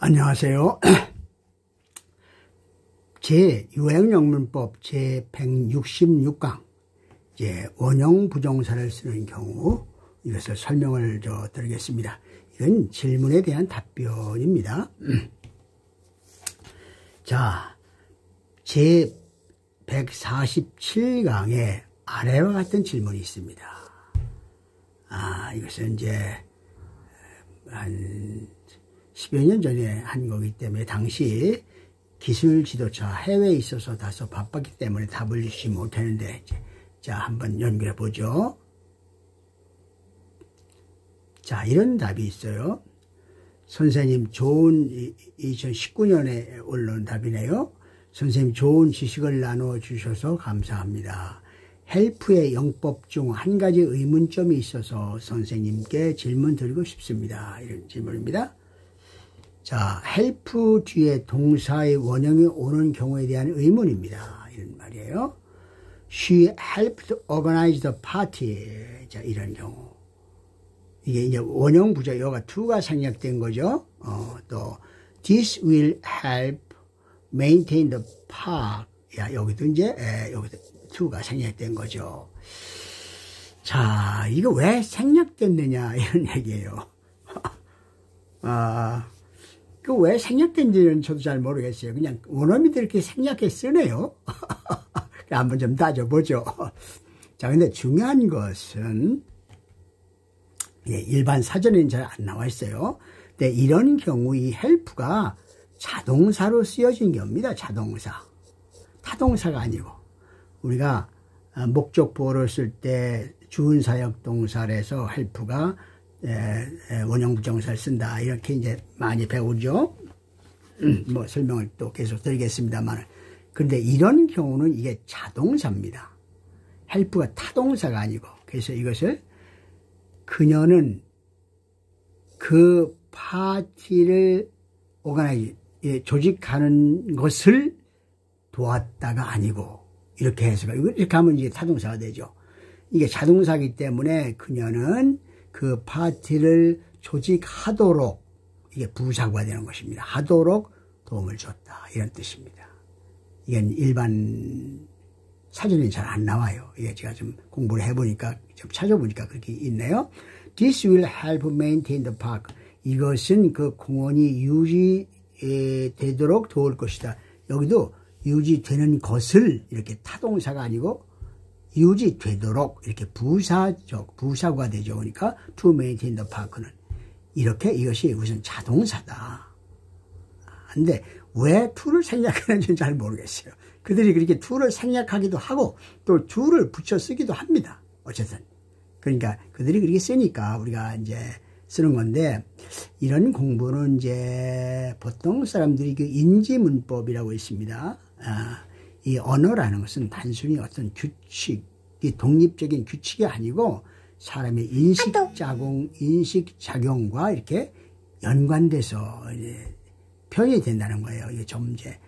안녕하세요. 제 유행영문법 제166강 원형 부정사를 쓰는 경우 이것을 설명을 드리겠습니다. 이건 질문에 대한 답변입니다. 자, 제147강에 아래와 같은 질문이 있습니다. 이것은 한 10여 년 전에 한 거기 때문에 당시 기술 지도자 해외에 있어서 다소 바빴기 때문에 답을 주지 못했는데, 자, 한번 연결해 보죠. 자, 이런 답이 있어요. 선생님, 좋은 2019년에 올라온 답이네요. 선생님, 좋은 지식을 나눠 주셔서 감사합니다. 헬프의 영법 중 한 가지 의문점이 있어서 선생님께 질문 드리고 싶습니다. 이런 질문입니다. 자, help 뒤에 동사의 원형이 오는 경우에 대한 의문입니다. 이런 말이에요. She helped organize the party. 자, 이런 경우. 이게 이제 원형 부정어가 to가 생략된 거죠. 또, this will help maintain the park. 야, 여기도 여기도 to가 생략된 거죠. 자, 이거 왜 생략됐느냐, 이런 얘기예요. 그 왜 생략된지는 저도 잘 모르겠어요. 그냥 원어민들이 이렇게 생략해 쓰네요. 한번 좀 따져보죠. 자, 근데 중요한 것은, 일반 사전에는 잘 안 나와 있어요. 근데 이런 경우 이 help가 자동사로 쓰여진 겁니다. 자동사. 타동사가 아니고. 우리가 목적보호를 쓸 때 주은사역 동사를 해서 help가 원형 부정사를 쓴다. 이렇게 이제 많이 배우죠. 뭐 설명을 또 계속 드리겠습니다만. 그런데 이런 경우는 이게 자동사입니다. help가 타동사가 아니고. 그래서 이것을 그녀는 그 파티를 조직하는 것을 도왔다가 아니고, 이렇게 해서, 이렇게 하면 이제 타동사가 되죠. 이게 자동사이기 때문에 그녀는 그 파티를 조직하도록, 이게 부사구가 되는 것입니다. 하도록 도움을 줬다. 이런 뜻입니다. 이건 일반 사전에 잘 안 나와요. 이게 제가 좀 공부를 해보니까, 좀 찾아보니까 그렇게 있네요. This will help maintain the park. 이것은 그 공원이 유지되도록 도울 것이다. 여기도 유지되는 것을 이렇게 타동사가 아니고 유지되도록 이렇게 부사구가 되죠. 그러니까 to maintain the park는 이렇게 이것이 우선 자동사다. 근데 왜 to를 생략하는지는 잘 모르겠어요. 그들이 그렇게 to를 생략하기도 하고 또 to를 붙여 쓰기도 합니다. 어쨌든. 그러니까 그들이 그렇게 쓰니까 우리가 이제 쓰는 건데, 이런 공부는 이제 보통 사람들이 그 인지문법이라고 있습니다. 이 언어라는 것은 단순히 어떤 규칙, 독립적인 규칙이 아니고 사람의 인식작용과 이렇게 연관돼서 이제 표현이 된다는 거예요. 이게 좀 이제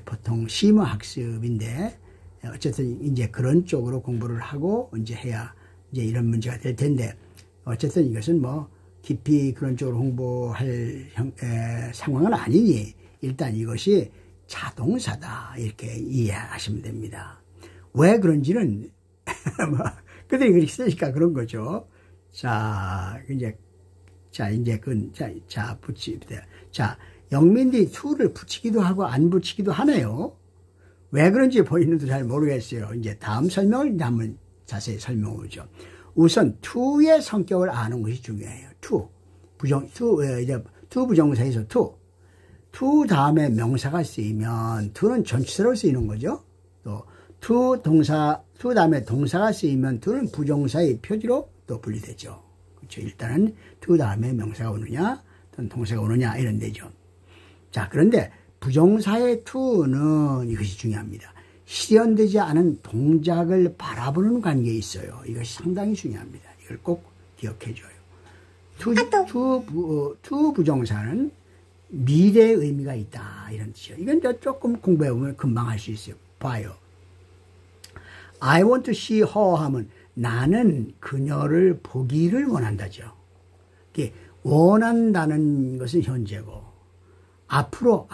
보통 심어학습인데, 어쨌든 이제 그런 쪽으로 공부를 하고 이제 해야 이제 이런 문제가 될 텐데, 어쨌든 이것은 뭐 깊이 그런 쪽으로 홍보할 상황은 아니니 일단 이것이 자동사다 이렇게 이해하시면 됩니다. 왜 그런지는 뭐 그들이 그렇게 쓰니까 그런 거죠. 자, 이제 붙입니다. 자, 영민들이 to를 붙이기도 하고 안 붙이기도 하네요. 왜 그런지 본인도 잘 모르겠어요. 이제 다음 설명을 한번 자세히 설명해 보죠. 우선 to의 성격을 아는 것이 중요해요. to 부정사에서 to 다음에 명사가 쓰이면 to는 전치사로 쓰이는 거죠. 또 to 다음에 동사가 쓰이면 to는 부정사의 표지로 또 분리되죠. 그렇죠. 일단은 to 다음에 명사가 오느냐 또는 동사가 오느냐 이런 데죠. 자, 그런데 부정사의 to는 이것이 중요합니다. 실현되지 않은 동작을 바라보는 관계에 있어요. 이것이 상당히 중요합니다. 이걸 꼭 기억해줘요. to 부정사는 미래의 의미가 있다. 이런 뜻이요. 이건 조금 공부해보면 금방 할 수 있어요. 봐요. I want to see her 하면 나는 그녀를 보기를 원한다죠. 원한다는 것은 현재고, 앞으로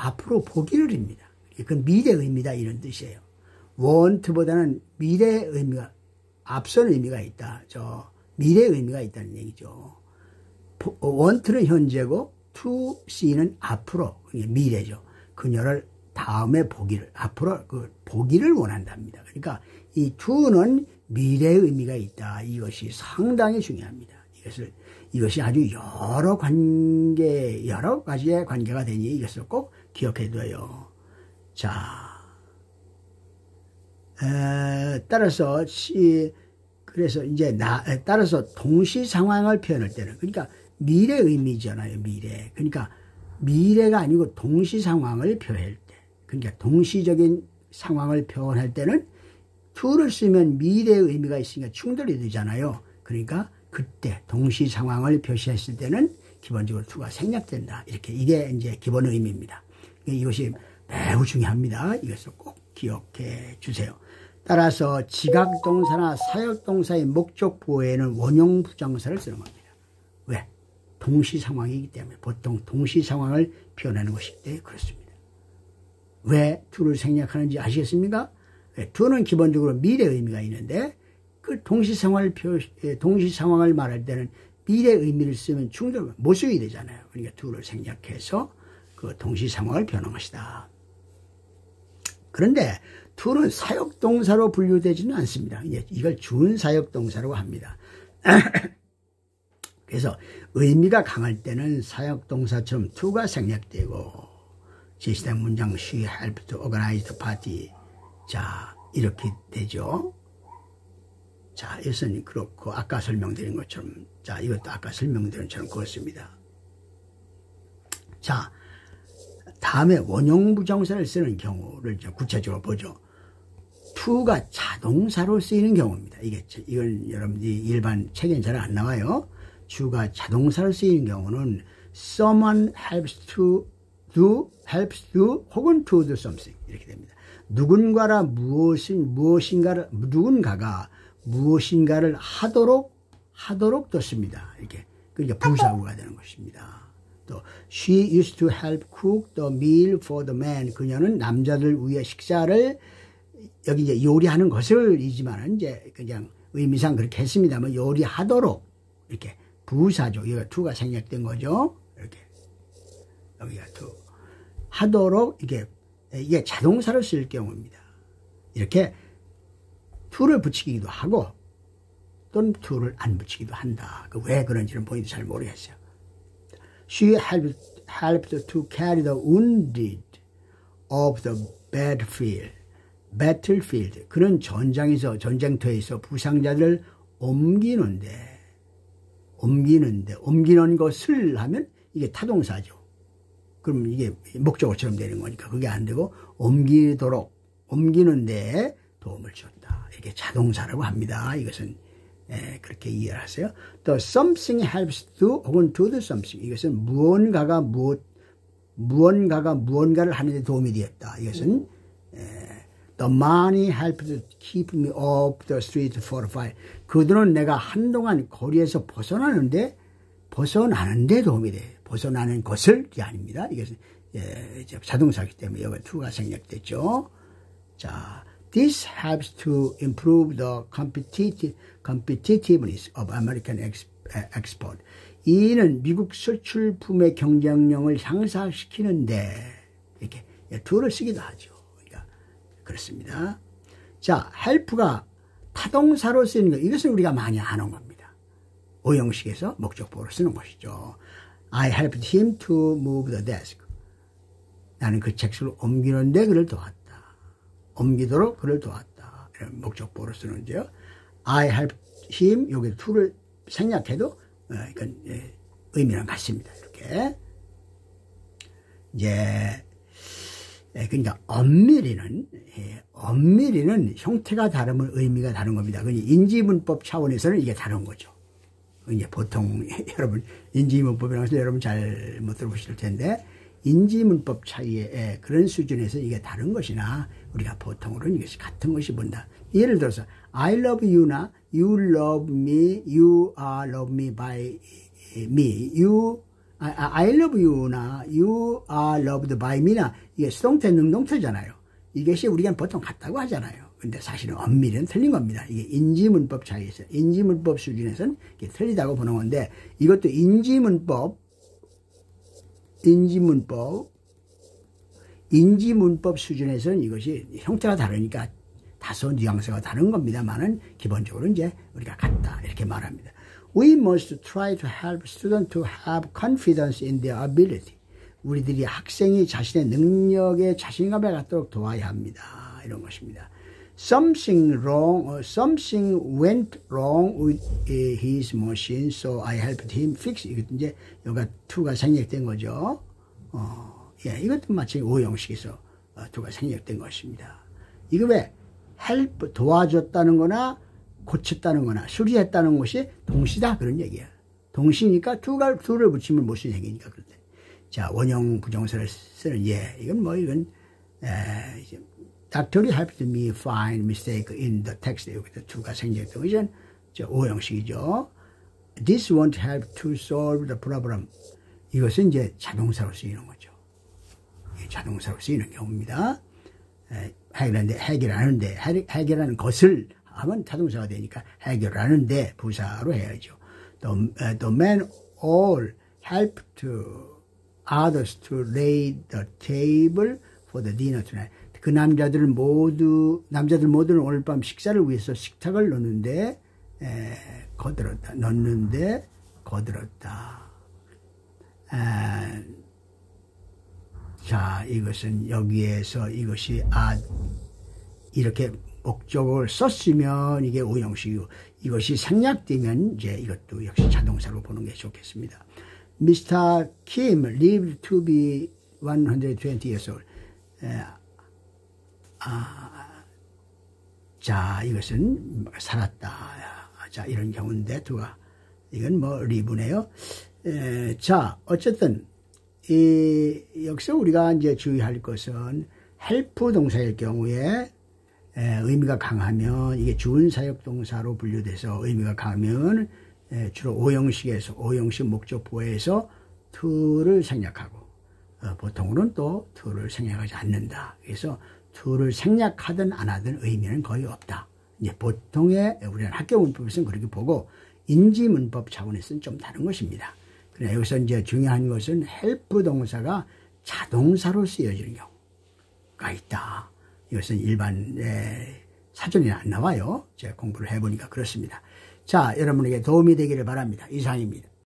보기를입니다. 그건 미래 의미다 이런 뜻이에요. want보다는 미래 의미가 앞선 의미가 있다. 미래 의미가 있다는 얘기죠. want는 현재고 to see는 앞으로 미래죠. 그녀를 다음에 보기를 앞으로 보기를 원한답니다. 그러니까 이 to는 미래의 의미가 있다. 이것이 상당히 중요합니다. 이것이 아주 여러 가지의 관계가 되니 이것을 꼭 기억해둬요. 자, 따라서 그래서 이제 따라서 동시 상황을 표현할 때는 그러니까 미래 의미잖아요. 미래. 그러니까 미래가 아니고 동시 상황을 표현할 때. 그러니까 동시적인 상황을 표현할 때는 to를 쓰면 미래의 의미가 있으니까 충돌이 되잖아요. 그러니까 그때 동시 상황을 표시했을 때는 기본적으로 to가 생략된다. 이게 이제 기본 의미입니다. 이것이 매우 중요합니다. 이것을 꼭 기억해 주세요. 따라서 지각동사나 사역동사의 목적 보호에는 원형 부정사를 쓰는 겁니다. 왜? 동시 상황이기 때문에 보통 동시 상황을 표현하는 것이기 때문에 그렇습니다. 왜 to를 생략하는지 아시겠습니까? to는 기본적으로 미래 의미가 있는데 그 동시 상황을 말할 때는 미래 의미를 쓰면 충돌 못 쓰게 되잖아요. 그러니까 to를 생략해서 그 동시 상황을 표현한 것이다. 그런데 to는 사역동사로 분류되지는 않습니다. 이걸 준사역동사라고 합니다. 그래서 의미가 강할 때는 사역동사처럼 to가 생략되고 제시된 문장 she helped to organize the party. 자, 이렇게 되죠. 자, 이것은 그렇고 아까 설명드린 것처럼 자, 이것도 아까 설명드린 것처럼 그렇습니다. 자, 다음에 원형 부정사를 쓰는 경우를 구체적으로 보죠. to가 자동사로 쓰이는 경우입니다. 이건 여러분들이 일반 책에는 잘 안 나와요. to가 자동사로 쓰이는 경우는 someone helps to do, 혹은 to do something 이렇게 됩니다. 누군가가 무엇인가를 하도록 뒀습니다. 이렇게 그러니까 부사구가 되는 것입니다. 또 she used to help cook the meal for the man. 그녀는 남자들 위해 식사를 여기 이제 요리하는 것을 이지만은 이제 그냥 의미상 그렇게 했습니다만 요리하도록 이렇게 부사죠. 여기가 to가 생략된 거죠. 이렇게 여기가 to 하도록 이게 자동사로 쓸 경우입니다. 이렇게 to를 붙이기도 하고 또는 to를 안 붙이기도 한다. 왜 그런지는 본인도 잘 모르겠어요. She helped to carry the wounded of the battlefield. 그런 전쟁터에서 부상자들을 옮기는 것을 하면 이게 타동사죠. 그럼 이게 목적어처럼 되는 거니까 그게 안 되고 옮기는데 도움을 줬다. 이렇게 자동사라고 합니다. 이것은 그렇게 이해를 하세요. 또 something helps to 혹은 to do something. 이것은 무언가를 하는데 도움이 되었다. 이것은 the money helped to keep me off the street for a while. 그들은 내가 한동안 거리에서 벗어나는데 도움이 돼. 벗어나는 것을이 아닙니다. 이것은 자동사이기 때문에 여기 to가 생략됐죠. 자, this helps to improve the competitiveness of American export. 이는 미국 수출품의 경쟁력을 향상시키는데 이렇게 to를 쓰기도 하죠. 그러니까 그렇습니다. 자, help가 타동사로 쓰이는 것, 이것은 우리가 많이 아는 겁니다. 오형식에서 목적보로 쓰는 것이죠. I helped him to move the desk. 나는 그 책을 옮기는데 그를 도왔다. 옮기도록 그를 도왔다. 이런 목적보로 쓰는데요. I helped him, 여기 to를 생략해도 이건 의미랑 같습니다. 이렇게. 이제 그러니까 엄밀히는 형태가 다르면 의미가 다른 겁니다. 인지문법 차원에서는 이게 다른 거죠. 이제 보통 여러분 인지문법이라고 해서 여러분 잘 못 들어보실 텐데 인지문법 차이의 그런 수준에서 이게 다른 것이나 우리가 보통으로는 이것이 같은 것이 본다. 예를 들어서 I love you나 you love me, you are love me by me, you I love you나 you are loved by me나 이게 수동태, 능동태잖아요. 이것이 우리가 보통 같다고 하잖아요. 근데 사실은 엄밀히는 틀린 겁니다. 이게 인지문법 차이에서, 인지문법 수준에서는 이게 틀리다고 보는 건데, 이것도 인지문법 수준에서는 이것이 형태가 다르니까 다소 뉘앙스가 다른 겁니다만은 기본적으로 이제 우리가 같다 이렇게 말합니다. We must try to help students to have confidence in their ability. 우리들이 학생이 자신의 능력에 자신감을 갖도록 도와야 합니다. 이런 것입니다. Something went wrong with his machine, so I helped him fix. 이것 이제 여기가 to가 생략된 거죠. 예, 이것도 마치 오형식에서 to가 생략된 것입니다. 이거 왜 help 도와줬다는 거나 고쳤다는 거나 수리했다는 것이 동시다 그런 얘기야. 동시니까 to를 붙이면 무슨 얘기니까 그런데. 자, 원형 부정사를 쓰는 예, 이건 뭐 이건 Doctor helped me find mistake in the text. 여기서 to가 생략된 것은 오형식이죠. This won't help to solve the problem. 이것은 이제 자동사로 쓰이는 거죠. 자동사로 쓰이는 경우입니다. 해결하는데 해결하는 것을 하면 자동사가 되니까 해결하는데 부사로 해야죠. The men all helped others to lay the table for the dinner tonight. 그 남자들 모두는 오늘 밤 식사를 위해서 식탁을 넣는데 거들었다. 자, 이것은 여기에서 이것이 이렇게 목적을 썼으면 이게 오형식이고 이것이 생략되면 이제 이것도 역시 자동사로 보는 게 좋겠습니다. Mr. Kim lived to be 120 years old. 자, 이것은 살았다. 자, 이런 경우인데 이건 뭐 리브네요. 자, 어쨌든 여기서 우리가 이제 주의할 것은 help 동사일 경우에 의미가 강하면 이게 주은 사역 동사로 분류돼서 의미가 강하면 주로 오형식 목적보에서 to를 생략하고 보통으로는 또 to를 생략하지 않는다. 그래서 to를 생략하든 안 하든 의미는 거의 없다. 이제 보통의 우리는 학교 문법에서는 그렇게 보고 인지 문법 차원에서는 좀 다른 것입니다. 그러나 여기서 이제 중요한 것은 help 동사가 자동사로 쓰여지는 경우가 있다. 이것은 일반 사전에 안 나와요. 제가 공부를 해보니까 그렇습니다. 자, 여러분에게 도움이 되기를 바랍니다. 이상입니다.